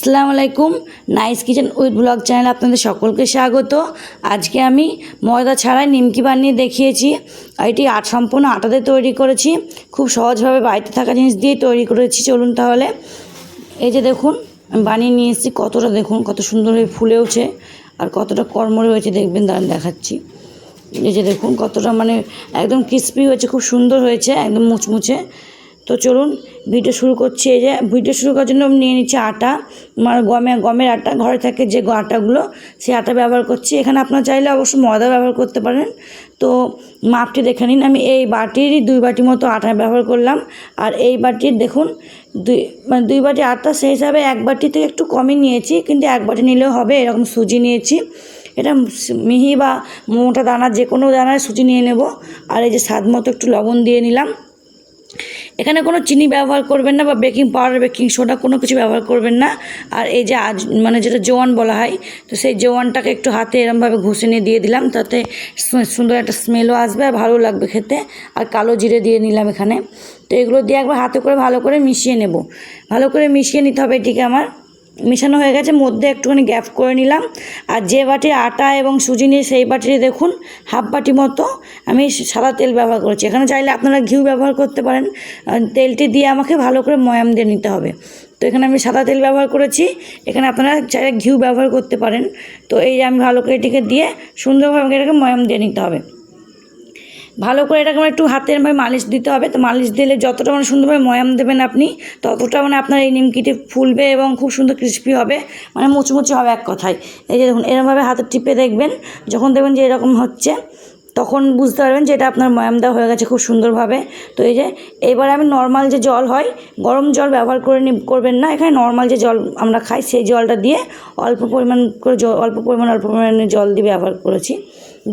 আসসালামু আলাইকুম। Nice kitchen with blog চ্যানেলে আপনাদের সকলকে স্বাগত। আজকে আমি ময়দা ছাড়াই নিমকি বানিয়ে দেখিয়েছি। এটি সম্পূর্ণ আটাতে তৈরি করেছি। খুব সহজভাবে বাড়িতে থাকা জিনিস দিয়ে তৈরি করেছি। চলুন তাহলে। এই যে দেখুন আমি বানিয়ে নিয়ে এসেছি। কতটা দেখুন কত সুন্দরভাবে ফুলেওছে আর কতটা কড়মড়ে হয়েছে দেখবেন, দাঁড়ান দেখাচ্ছি। এই যে দেখুন কতটা একদম ক্রিস্পি হয়েছে, খুব সুন্দর হয়েছে, একদম মুচমুচে। তো চলুন ভিডিও শুরু করছি। এই যে ভিডিও শুরু করার জন্য আমি নিয়ে নিচ্ছি আটা, গমের আটা, ঘরে থাকে যে আটাগুলো সেই আটা ব্যবহার করছি। এখানে আপনারা চাইলে অবশ্য ময়দা ব্যবহার করতে পারেন। তো মাপটি দেখে নিন, আমি এই বাটিরই 2 বাটি মতো আটা ব্যবহার করলাম। আর এই বাটির দেখুন দুই বাটি আটা, সেই হিসাবে 1 বাটি থেকে একটু কমই নিয়েছি, কিন্তু 1 বাটি নিলেও হবে। এরকম সুজি নিয়েছি, এটা মিহি বা মোটা দানা যে কোনো দানার সুজি নিয়ে নেব। আর এই যে স্বাদ মতো একটু লবণ দিয়ে নিলাম। এখানে কোনো চিনি ব্যবহার করবেন না বা বেকিং পাউডার, বেকিং সোডা কোনো কিছু ব্যবহার করবেন না। আর এই যে যেটা জোয়ান বলা হয়, তো সেই জোয়ানটাকে একটু হাতে এরমভাবে ঘষে নিয়ে দিয়ে দিলাম, তাতে সুন্দর একটা স্মেলও আসবে আর ভালো লাগবে খেতে। আর কালো জিরে দিয়ে নিলাম এখানে। তো এগুলো দিয়ে একবার হাতে করে ভালো করে মিশিয়ে নেব। ভালো করে মিশিয়ে নিতে হবে। এটিকে আমার মেশানো হয়ে গেছে, মধ্যে একটুখানি গ্যাপ করে নিলাম। আর যে বাটির আটা এবং সুজি নিয়ে সেই বাটিতে দেখুন হাফ বাটি মতো আমি সাদা তেল ব্যবহার করেছি। এখানে চাইলে আপনারা ঘিউ ব্যবহার করতে পারেন। তেলটি দিয়ে আমাকে ভালো করে ময়াম দিয়ে নিতে হবে। তো এখানে আমি সাদা তেল ব্যবহার করেছি, এখানে আপনারা চাইলে ঘিউ ব্যবহার করতে পারেন। তো এই আমি ভালো করে এটিকে দিয়ে সুন্দরভাবে এটাকে ময়াম দিয়ে নিতে হবে। ভালো করে এটাকে একটু হাতের মালিশ দিতে হবে। তো মালিশ দিলে যতটা সুন্দরভাবে ময়াম দেবেন আপনি, ততটা আপনার এই নিমকিটি ফুলবে এবং খুব সুন্দর ক্রিস্পি হবে, মুচমুচে হবে এক কথায়। এই যে দেখুন এরকমভাবে হাতে টিপে দেখবেন, যখন দেখবেন যে এরকম হচ্ছে তখন বুঝতে পারবেন যে এটা আপনার ময়াম দেওয়া হয়ে গেছে খুব সুন্দরভাবে। তো এই যে এবারে আমি নর্মাল যে জল হয়, গরম জল ব্যবহার করবেন না। এখানে নর্মাল যে জল আমরা খাই সেই জলটা দিয়ে অল্প পরিমাণে জল দিয়ে ব্যবহার করেছি,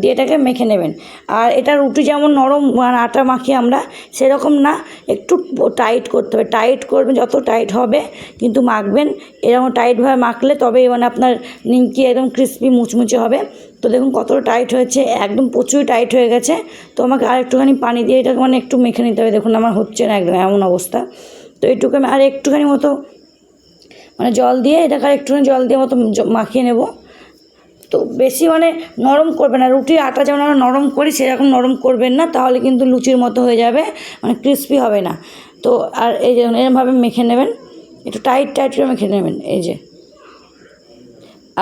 দিয়ে এটাকে মেখে নেবেন। আর এটা রুটি যেমন নরম আটা মাখি আমরা, সেরকম না, একটু টাইট করতে হবে। টাইট করবেন, যত টাইট হবে কিন্তু মাখবেন। এরকম টাইটভাবে মাখলে তবেই আপনার নিমকি একদম ক্রিস্পি মুচমুচে হবে। তো দেখুন কতটা টাইট হয়েছে, একদম প্রচুর টাইট হয়ে গেছে। তো আমাকে আর একটুখানি পানি দিয়ে এটাকে একটু মেখে নিতে হবে। দেখুন আমার হচ্ছে না, একদম এমন অবস্থা। তো এইটুকু আমি আর একটুখানি মতো জল দিয়ে এটাকে আর একটুখানি জল দিয়ে মতো মাখিয়ে নেব। তো বেশি নরম করবে না, রুটির আটা যেমন আমরা নরম করি সেরকম নরম করবেন না, তাহলে কিন্তু লুচির মতো হয়ে যাবে, ক্রিস্পি হবে না। তো আর এই যে এরকমভাবে মেখে নেবেন, একটু টাইট করে মেখে নেবেন। এই যে,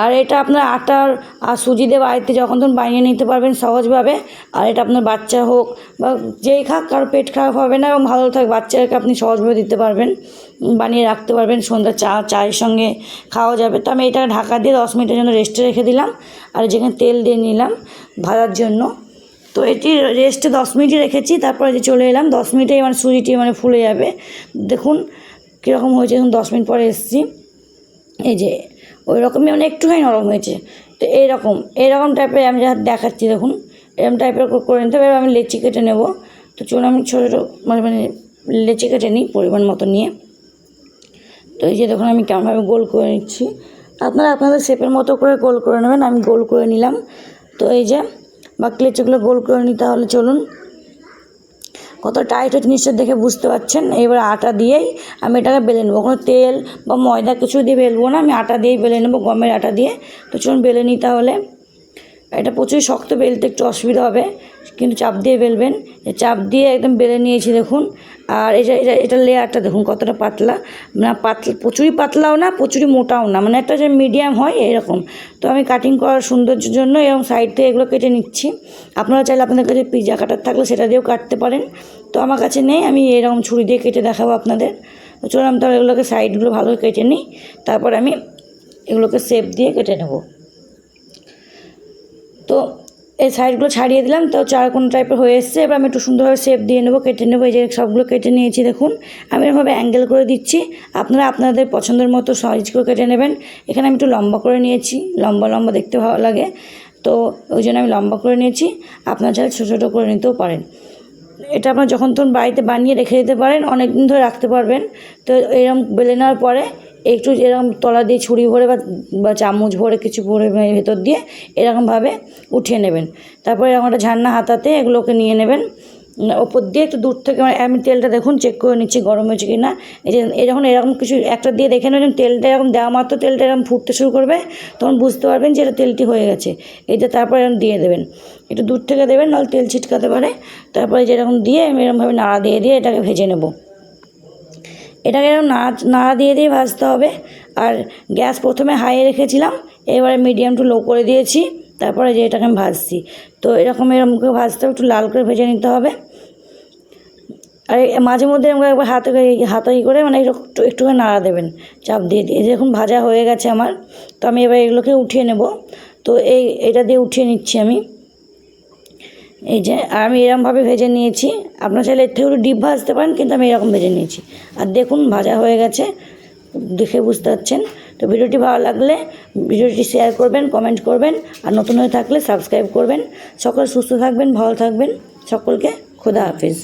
আর এটা আপনার আটার আর সুজি দিয়ে বাড়িতে যখন তখন বানিয়ে নিতে পারবেন সহজভাবে। আর এটা আপনার বাচ্চা হোক বা যেই খাক, কারো পেট খারাপ হবে না এবং ভালো থাকবে। বাচ্চাকে আপনি সহজভাবে দিতে পারবেন, বানিয়ে রাখতে পারবেন, সন্ধ্যা চায়ের সঙ্গে খাওয়া যাবে। তো আমি এটা ঢাকা দিয়ে 10 মিনিটের জন্য রেস্টে রেখে দিলাম। আর যেখানে তেল দিয়ে নিলাম ভাজার জন্য, তো এটি রেস্টে 10 মিনিটই রেখেছি। তারপরে যে চলে এলাম, 10 মিনিটেই সুজিটি ফুলে যাবে। দেখুন কীরকম হয়েছে, দেখুন 10 মিনিট পরে এসেছি। এই যে ওই রকমই একটুখানি নরম হয়েছে। তো এইরকম টাইপের আমি যা দেখাচ্ছি, দেখুন এরকম টাইপের করে নিতে হবে। আমি লেচি কেটে নেব। তো চলুন আমি ছোটো লেচি কেটে নিই পরিমাণ মতো নিয়ে। তো এই যে দেখুন আমি কেমনভাবে গোল করে নিচ্ছি, আপনারা আপনাদের শেপের মতো করে গোল করে নেবেন। আমি গোল করে নিলাম। তো এই যে বাকি লেচিগুলো গোল করে নিই। তাহলে চলুন, কত টাইট হচ্ছে নিশ্চয় দেখে বুঝতে পারছেন। এবার আটা দিয়েই আমি এটাকে বেলে নেবো, কোনো তেল বা ময়দা কিছু দিয়ে বেলবো না, আমি আটা দিয়েই বেলে নেবো, গমের আটা দিয়ে। তো চলুন বেলে নিই তাহলে। এটা প্রচুর শক্ত, বেলতে একটু অসুবিধা হবে, কিন্তু চাপ দিয়ে বেলবেন। চাপ দিয়ে একদম বেলে নিয়েছি দেখুন। আর এটা লেয়ারটা দেখুন কতটা পাতলা, প্রচুরই পাতলাও না, প্রচুরই মোটাও না, একটা যে মিডিয়াম হয় এরকম। তো আমি কাটিং করার সৌন্দর্যের জন্য এরকম সাইড থেকে এগুলো কেটে নিচ্ছি। আপনারা চাইলে আপনাদের কাছে পিৎজা কাটার থাকলে সেটা দিয়েও কাটতে পারেন। তো আমার কাছে নেই, আমি এরকম ছুরি দিয়ে কেটে দেখাবো আপনাদের। তো চলুন তাহলে এগুলোকে সাইডগুলো ভালো কেটে নিই, তারপর আমি এগুলোকে শেপ দিয়ে কেটে নেব। তো এই সাইডগুলো ছাড়িয়ে দিলাম, তো চারকোনা টাইপের হয়ে এসছে। এবার আমি একটু সুন্দরভাবে শেপ দিয়ে নেবো, কেটে নেবো। এই যে সবগুলো কেটে নিয়েছি দেখুন, আমি এরকমভাবে অ্যাঙ্গেল করে দিচ্ছি। আপনারা আপনাদের পছন্দের মতো সাইজ করে কেটে নেবেন। এখানে আমি একটু লম্বা করে নিয়েছি, লম্বা দেখতে ভালো লাগে, তো ওই জন্য আমি লম্বা করে নিয়েছি। আপনারা চাইলে ছোটো ছোটো করে নিতেও পারেন। এটা আপনার যখন তখন বাড়িতে বানিয়ে রেখে দিতে পারেন, অনেক দিন ধরে রাখতে পারবেন। তো এরকম বেলে নেওয়ার পরে একটু এরকম তলা দিয়ে ছুরি ভরে বা চামচ ভরে কিছু ভরে ভেতর দিয়ে এরকমভাবে উঠিয়ে নেবেন। তারপরে এরকম একটা ঝান্না হাতাতে এগুলোকে নিয়ে নেবেন। ওপর দিয়ে একটু দূর থেকে মানে আমি তেলটা দেখুন চেক করে নিচ্ছি গরম হয়েছে কি না। এই যে যখন এরকম কিছু একটা দিয়ে দেখে নেবেন তেলটা এরকম দেওয়া মাত্র তেলটা এরকম ফুটতে শুরু করবে, তখন বুঝতে পারবেন যে এটা তেলটি হয়ে গেছে। এইটা তারপরে এরকম দিয়ে দেবেন, একটু দূর থেকে দেবেন নাহলে তেল ছিটকাতে পারে। তারপরে যেরকম দিয়ে আমি এরকমভাবে নাড়া দিয়ে এটাকে ভেজে নেব। এটাকে এরকম নাড়া দিয়ে ভাজতে হবে। আর গ্যাস প্রথমে হাই রেখেছিলাম, এবারে মিডিয়াম টু লো করে দিয়েছি। তারপরে যে এটাকে আমি ভাজছি, তো এরকম করে ভাজতে হবে, একটু লাল করে ভেজে নিতে হবে। আর মাঝে মধ্যে একবার হাতে করে মানে একটুখানি নাড়া দেবেন, চাপ দিয়ে দেখুন ভাজা হয়ে গেছে আমার। তো আমি এবার এগুলোকে উঠিয়ে নেব। তো এটা দিয়ে উঠিয়ে নিচ্ছি আমি। এই যে আর আমি এরকমভাবে ভেজে নিয়েছি, আপনার চাইলে এর থেকে একটু ডিপ ভাজতে পারেন, কিন্তু আমি এরকম ভেজে নিয়েছি। আর দেখুন ভাজা হয়ে গেছে, দেখে বুঝতে পারছেন। তো ভিডিওটি ভালো লাগলে ভিডিওটি শেয়ার করবেন, কমেন্ট করবেন, আর নতুন হয়ে থাকলে সাবস্ক্রাইব করবেন। সকলে সুস্থ থাকবেন, ভালো থাকবেন, সকলকে খোদা হাফেজ।